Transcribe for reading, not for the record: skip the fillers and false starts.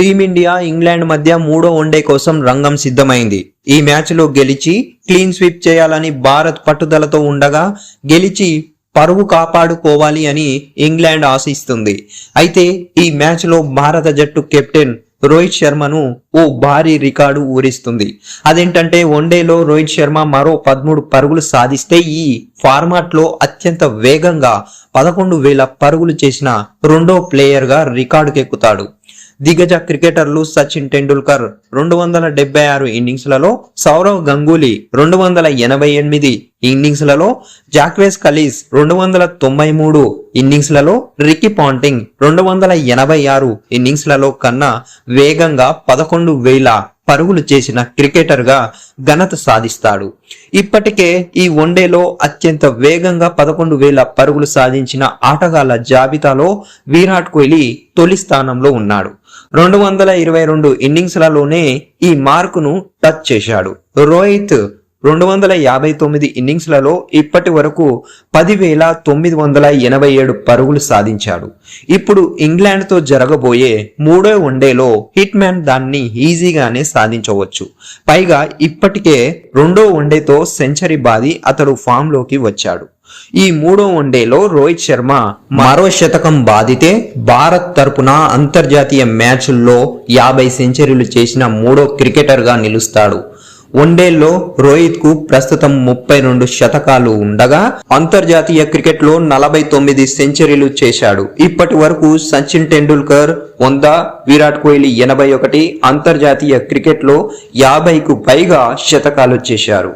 Team India England మధ్య మూడో one day కోసం రంగం సిద్ధమైంది. ఈ మ్యాచ్ లో గెలిచి క్లీన్ స్వీప్ చేయాలని భారత్ పట్టుదలతో ఉండగా గెలిచి పరువు కాపాడుకోవాలి అని ఇంగ్లాండ్ ఆశిస్తుంది. అయితే ఈ మ్యాచ్ లో భారత జట్టు కెప్టెన్ రోహిత్ శర్మను ఓ భారీ రికార్డు ఊరిస్తుంది. అదేంటంటే వన్డేలో రోహిత్ శర్మ మరో 13 పరుగులు సాధిస్తే ఈ ఫార్మాట్ లో అత్యంత వేగంగా 11,000 పరుగులు చేసిన రెండో ప్లేయర్ గా రికార్డుకెక్కుతాడు. దిగ్గజ క్రికెటర్లు సచిన్ టెండూల్కర్ 276 ఇన్నింగ్స్లలో, సౌరవ్ గంగూలీ 288 ఇన్నింగ్స్లలో, జాక్వేస్ కలీస్ 293 ఇన్నింగ్స్లలో, రికీ పాంటింగ్ 286 ఇన్నింగ్స్లలో కన్నా వేగంగా 11,000 పరుగులు చేసిన క్రికెటర్ గా ఘనత సాధిస్తాడు. ఇప్పటికే ఈ వన్డేలో అత్యంత వేగంగా 11,000 పరుగులు సాధించిన ఆటగాళ్ల జాబితాలో విరాట్ కోహ్లీ తొలి స్థానంలో ఉన్నాడు. 222 ఇన్నింగ్స్లలోనే ఈ మార్కును టచ్ చేశాడు. రోహిత్ 259 ఇన్నింగ్స్లలో ఇప్పటి వరకు 10,987 పరుగులు సాధించాడు. ఇప్పుడు ఇంగ్లాండ్ తో జరగబోయే మూడో వన్డేలో హిట్ మ్యాన్ దాన్ని ఈజీగానే సాధించవచ్చు. పైగా ఇప్పటికే రెండో వన్డేతో సెంచరీ బాది అతడు ఫామ్ లోకి వచ్చాడు. ఈ మూడో వన్డేలో రోహిత్ శర్మ మరో శతకం బాదితే భారత్ తరపున అంతర్జాతీయ మ్యాచ్ల్లో 50 సెంచరీలు చేసిన మూడో క్రికెటర్ గా నిలుస్తాడు. వన్డేల్లో రోహిత్ కు ప్రస్తుతం 32 శతకాలు ఉండగా అంతర్జాతీయ క్రికెట్ లో 49 సెంచరీలు చేశాడు. ఇప్పటి వరకు సచిన్ టెండూల్కర్ 100, విరాట్ కోహ్లీ 81 అంతర్జాతీయ క్రికెట్ లో 50కు పైగా శతకాలు చేశారు.